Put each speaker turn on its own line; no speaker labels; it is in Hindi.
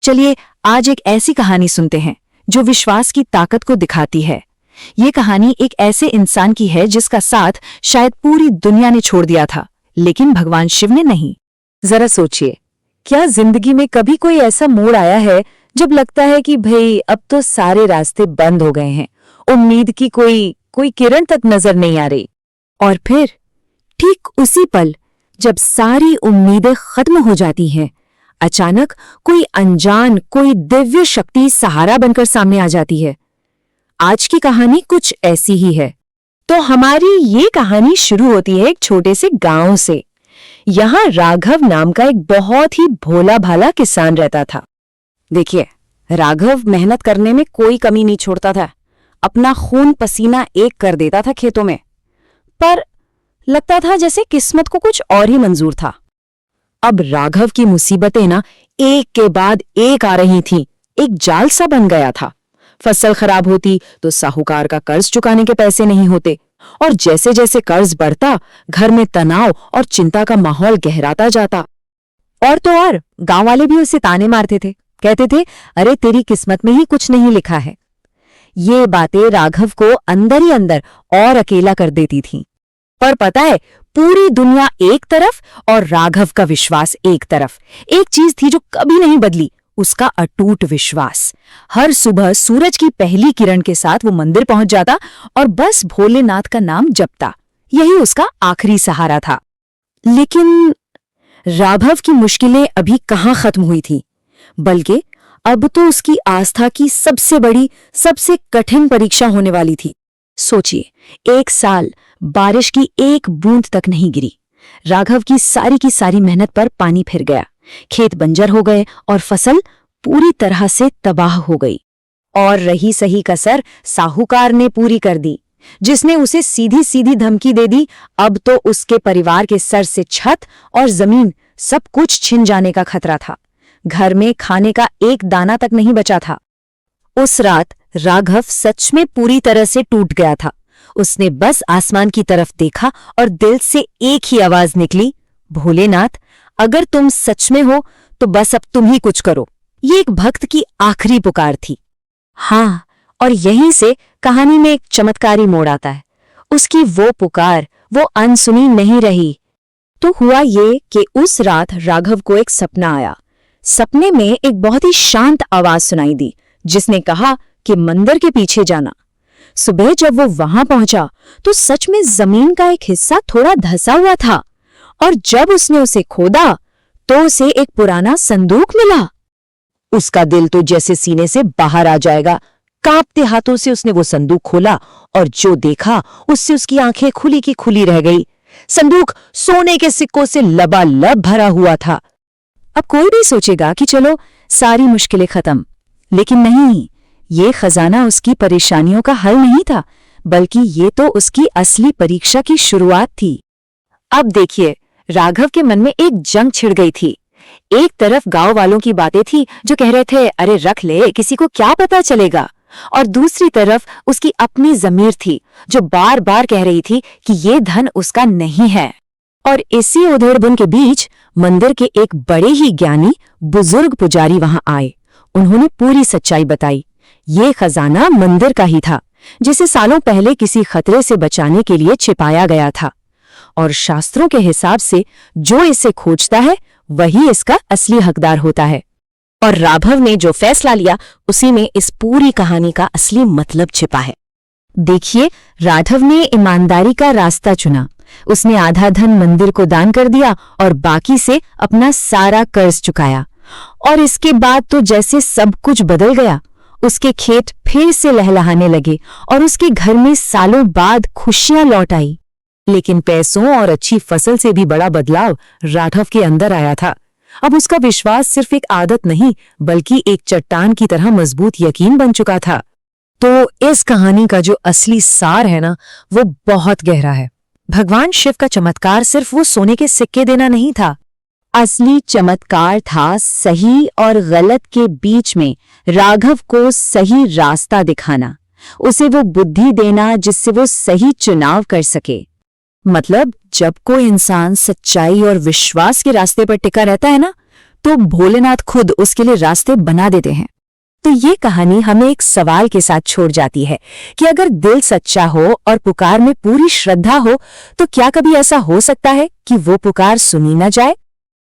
चलिए आज एक ऐसी कहानी सुनते हैं जो विश्वास की ताकत को दिखाती है। ये कहानी एक ऐसे इंसान की है जिसका साथ शायद पूरी दुनिया ने छोड़ दिया था, लेकिन भगवान शिव ने नहीं।
जरा सोचिए, क्या जिंदगी में कभी कोई ऐसा मोड़ आया है जब लगता है कि भाई अब तो सारे रास्ते बंद हो गए हैं, उम्मीद की कोई किरण तक नजर नहीं आ रही।
और फिर ठीक उसी पल जब सारी उम्मीदें खत्म हो जाती हैं, अचानक कोई अनजान, कोई दिव्य शक्ति सहारा बनकर सामने आ जाती है। आज की कहानी कुछ ऐसी ही है। तो हमारी ये कहानी शुरू होती है एक छोटे से गांव से। यहाँ राघव नाम का एक बहुत ही भोला भाला किसान रहता था।
देखिए, राघव मेहनत करने में कोई कमी नहीं छोड़ता था, अपना खून पसीना एक कर देता था खेतों में। पर लगता था जैसे किस्मत को कुछ और ही मंजूर था।
अब राघव की मुसीबतें ना एक के बाद एक आ रही थीं। एक जाल सा बन गया था। फसल खराब होती तो साहूकार का कर्ज चुकाने के पैसे नहीं होते, और जैसे जैसे कर्ज बढ़ता, घर में तनाव और चिंता का माहौल गहराता जाता। और तो और गांव वाले भी उसे ताने मारते थे, कहते थे, अरे तेरी किस्मत में ही कुछ नहीं लिखा है। ये बातें राघव को अंदर ही अंदर और अकेला कर देती थीं। पर पता है, पूरी दुनिया एक तरफ और राघव का विश्वास एक तरफ। एक चीज थी जो कभी नहीं बदली, उसका अटूट विश्वास। हर सुबह सूरज की पहली किरण के साथ वो मंदिर पहुंच जाता और बस भोलेनाथ का नाम जपता। यही उसका आखिरी सहारा था। लेकिन राघव की मुश्किलें अभी कहाँ खत्म हुई थी, बल्कि अब तो उसकी आस्था की सबसे बड़ी, सबसे कठिन परीक्षा होने वाली थी। सोचिए, 1 साल बारिश की एक बूंद तक नहीं गिरी। राघव की सारी मेहनत पर पानी फिर गया। खेत बंजर हो गए और फसल पूरी तरह से तबाह हो गई। और रही सही कसर साहूकार ने पूरी कर दी, जिसने उसे सीधी सीधी धमकी दे दी। अब तो उसके परिवार के सर से छत और जमीन सब कुछ छिन जाने का खतरा था। घर में खाने का एक दाना तक नहीं बचा था। उस रात राघव सच में पूरी तरह से टूट गया था। उसने बस आसमान की तरफ देखा और दिल से एक ही आवाज निकली, भोलेनाथ, अगर तुम सच में हो तो बस अब तुम ही कुछ करो। ये एक भक्त की आखिरी पुकार थी। हाँ, और यहीं से कहानी में एक चमत्कारी मोड़ आता है। उसकी वो पुकार, वो अनसुनी नहीं रही। तो हुआ ये कि उस रात राघव को एक सपना आया। सपने में एक बहुत ही शांत आवाज सुनाई दी, जिसने कहा कि मंदिर के पीछे जाना। सुबह जब वो वहां पहुंचा तो सच में जमीन का एक हिस्सा थोड़ा धंसा हुआ था, और जब उसने उसे खोदा तो उसे एक पुराना संदूक मिला। उसका दिल तो जैसे सीने से बाहर आ जाएगा। कांपते हाथों से उसने वो संदूक खोला और जो देखा उससे उसकी आंखें खुली की खुली रह गई। संदूक सोने के सिक्कों से लबालब भरा हुआ था। अब कोई भी सोचेगा कि चलो सारी मुश्किलें खत्म, लेकिन नहीं, ये खजाना उसकी परेशानियों का हल नहीं था, बल्कि ये तो उसकी असली परीक्षा की शुरुआत थी। अब देखिए, राघव के मन में एक जंग छिड़ गई थी। एक तरफ गांव वालों की बातें थी जो कह रहे थे, अरे रख ले, किसी को क्या पता चलेगा। और दूसरी तरफ उसकी अपनी ज़मीर थी जो बार बार कह रही थी कि ये धन उसका नहीं है। और इसी उधेड़-बुन के बीच मंदिर के एक बड़े ही ज्ञानी बुजुर्ग पुजारी वहां आए। उन्होंने पूरी सच्चाई बताई। ये खजाना मंदिर का ही था, जिसे सालों पहले किसी खतरे से बचाने के लिए छिपाया गया था। और शास्त्रों के हिसाब से जो इसे खोजता है वही इसका असली हकदार होता है। और राघव ने जो फैसला लिया, उसी में इस पूरी कहानी का असली मतलब छिपा है। देखिए, राघव ने ईमानदारी का रास्ता चुना। उसने आधा धन मंदिर को दान कर दिया और बाकी से अपना सारा कर्ज चुकाया। और इसके बाद तो जैसे सब कुछ बदल गया। उसके खेत फिर से लहलहाने लगे और उसके घर में सालों बाद खुशियां लौट आई। लेकिन पैसों और अच्छी फसल से भी बड़ा बदलाव राघव के अंदर आया था। अब उसका विश्वास सिर्फ एक आदत नहीं, बल्कि एक चट्टान की तरह मजबूत यकीन बन चुका था। तो इस कहानी का जो असली सार है ना, वो बहुत गहरा है। भगवान शिव का चमत्कार सिर्फ वो सोने के सिक्के देना नहीं था। असली चमत्कार था सही और गलत के बीच में राघव को सही रास्ता दिखाना, उसे वो बुद्धि देना जिससे वो सही चुनाव कर सके। मतलब जब कोई इंसान सच्चाई और विश्वास के रास्ते पर टिका रहता है ना,
तो भोलेनाथ खुद उसके लिए रास्ते बना देते हैं। तो ये कहानी हमें एक सवाल के साथ छोड़ जाती है कि अगर दिल सच्चा हो और पुकार में पूरी श्रद्धा हो तो क्या कभी ऐसा हो सकता है कि वो पुकार सुनी न जाए।